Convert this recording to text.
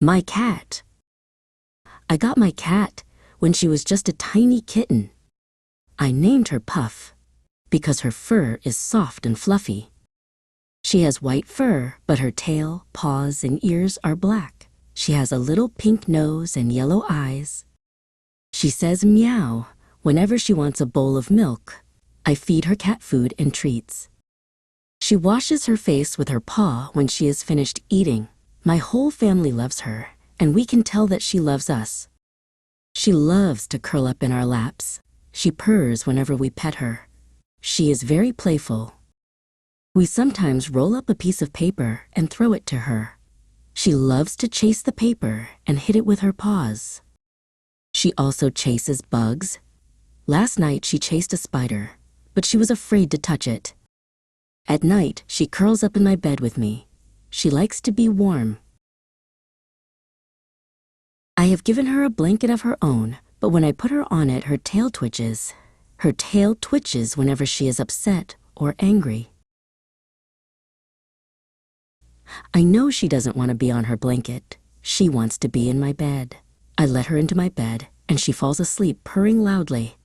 My cat. I got my cat when she was just a tiny kitten. I named her Puff because her fur is soft and fluffy. She has white fur, but her tail, paws, and ears are black. She has a little pink nose and yellow eyes. She says meow whenever she wants a bowl of milk. I feed her cat food and treats. She washes her face with her paw when she is finished eating. My whole family loves her, and we can tell that she loves us. She loves to curl up in our laps. She purrs whenever we pet her. She is very playful. We sometimes roll up a piece of paper and throw it to her. She loves to chase the paper and hit it with her paws. She also chases bugs. Last night she chased a spider, but she was afraid to touch it. At night, she curls up in my bed with me. She likes to be warm. I have given her a blanket of her own, but when I put her on it, her tail twitches. Her tail twitches whenever she is upset or angry. I know she doesn't want to be on her blanket. She wants to be in my bed. I let her into my bed, and she falls asleep purring loudly.